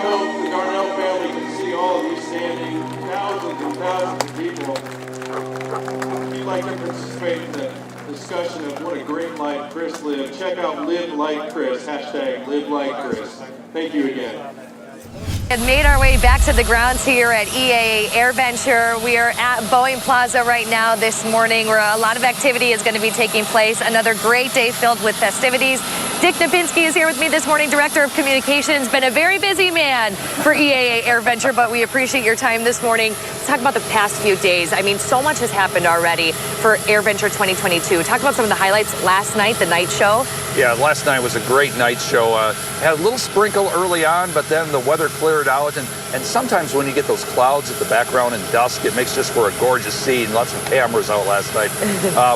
hope the Darnell family can see all of you standing, thousands and thousands of people. If you'd like to participate in the discussion of what a great life Chris lived, check out Live Like Chris, hashtag Live Like Chris. Thank you again. And made our way back to the grounds here at EAA AirVenture. We are at Boeing Plaza right now this morning where a lot of activity is going to be taking place. Another great day filled with festivities. Dick Napinski is here with me this morning, Director of Communications. Been a very busy man for EAA AirVenture, but we appreciate your time this morning. Let's talk about the past few days. I mean, so much has happened already for AirVenture 2022. Talk about some of the highlights last night, the night show. Yeah, last night was a great night show. Had a little sprinkle early on, but then the weather cleared out. And sometimes when you get those clouds at the background and dusk, it makes just for a gorgeous scene. Lots of cameras out last night.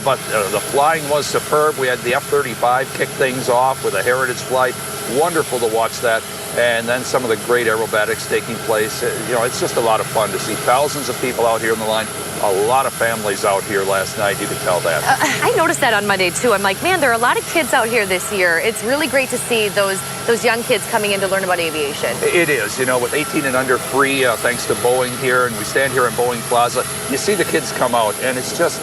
But the flying was superb. We had the F-35 kick things off with a heritage flight. Wonderful to watch that. And then some of the great aerobatics taking place. You know, it's just a lot of fun to see thousands of people out here on the line. A lot of families out here last night, you could tell that. I noticed that on Monday, too. I'm like, man, there are a lot of kids out here this year. It's really great to see those young kids coming in to learn about aviation. It is, you know, with 18 and under free, thanks to Boeing here, and we stand here in Boeing Plaza, you see the kids come out, and it's just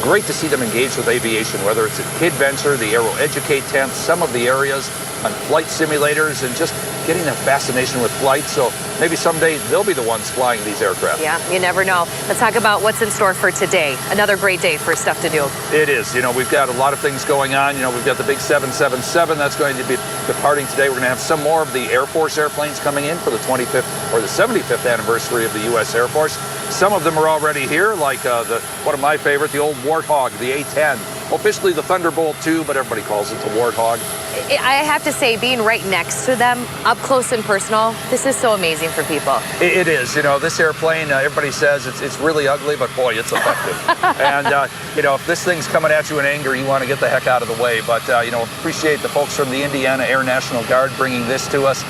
great to see them engaged with aviation, whether it's at KidVenture, the Aero Educate tent, some of the areas on flight simulators, and just getting that fascination with flight. So maybe someday they'll be the ones flying these aircraft. Yeah, you never know. Let's talk about what's in store for today. Another great day for stuff to do. It is. You know, we've got a lot of things going on. You know, we've got the big 777 that's going to be departing today. We're going to have some more of the Air Force airplanes coming in for the 25th or the 75th anniversary of the U.S. Air Force. Some of them are already here, like one of my favorite, the old Warthog, the A-10. Officially the Thunderbolt II, but everybody calls it the Warthog. I have to say, being right next to them, up close and personal, this is so amazing for people. It is. You know, this airplane, everybody says it's really ugly, but boy, it's effective. And, you know, if this thing's coming at you in anger, you want to get the heck out of the way. But, you know, appreciate the folks from the Indiana Air National Guard bringing this to us.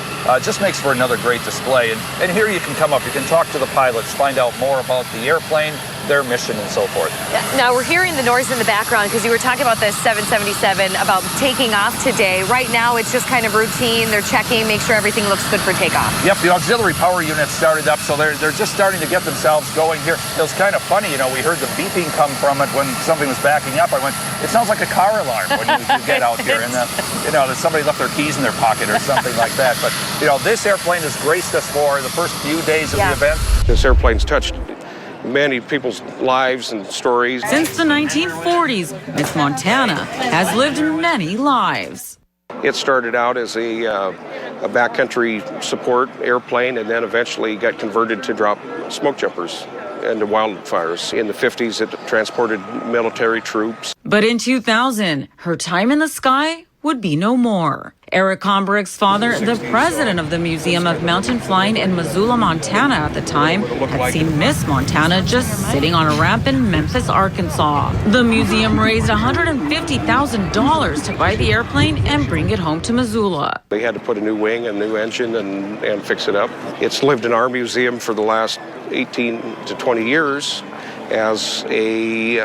Just makes for another great display. And here you can come up, you can talk to the pilots, find out more about the airplane, their mission, and so forth. Now, we're hearing the noise in the background because you were talking about this 777, about taking off today. Right now, it's just kind of routine. They're checking, make sure everything looks good for takeoff. Yep, the auxiliary power unit started up, so they're just starting to get themselves going here. It was kind of funny, you know, we heard the beeping come from it when something was backing up. I went, it sounds like a car alarm when you get out here. And, you know, that somebody left their keys in their pocket or something like that. But, you know, this airplane has graced us for the first few days of the event. This airplane's touched many people's lives and stories. Since the 1940s, Miss Montana has lived many lives. It started out as a backcountry support airplane and then eventually got converted to drop smoke jumpers into wildfires. In the 50s, it transported military troops. But in 2000, her time in the sky would be no more. Eric Komberec's father, the president of the Museum of Mountain Flying in Missoula, Montana at the time, had seen Miss Montana just sitting on a ramp in Memphis, Arkansas. The museum raised $150,000 to buy the airplane and bring it home to Missoula. They had to put a new wing, a new engine, and fix it up. It's lived in our museum for the last 18 to 20 years as a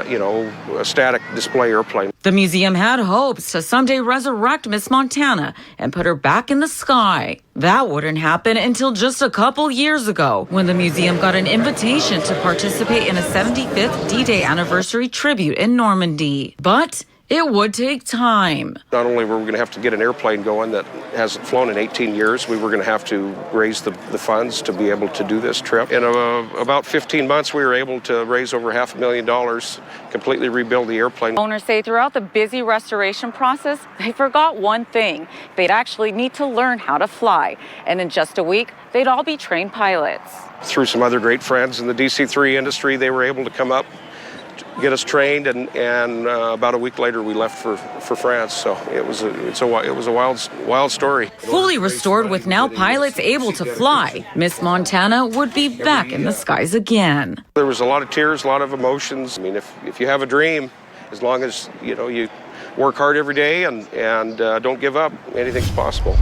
static display airplane. The museum had hopes to someday resurrect Miss Montana and put her back in the sky. That wouldn't happen until just a couple years ago, when the museum got an invitation to participate in a 75th D-Day anniversary tribute in Normandy. But it would take time. Not only were we going to have to get an airplane going that hasn't flown in 18 years, we were going to have to raise the funds to be able to do this trip. In about 15 months, we were able to raise over $500,000, completely rebuild the airplane. Owners say throughout the busy restoration process, they forgot one thing. They'd actually need to learn how to fly. And in just a week, they'd all be trained pilots. Through some other great friends in the DC-3 industry, they were able to come up, get us trained, and about a week later we left for France. So it was a wild story. Fully restored with now pilots able to fly, Miss Montana would be back in the skies again. There was a lot of tears, a lot of emotions. I mean, if you have a dream, as long as you work hard every day and don't give up, anything's possible.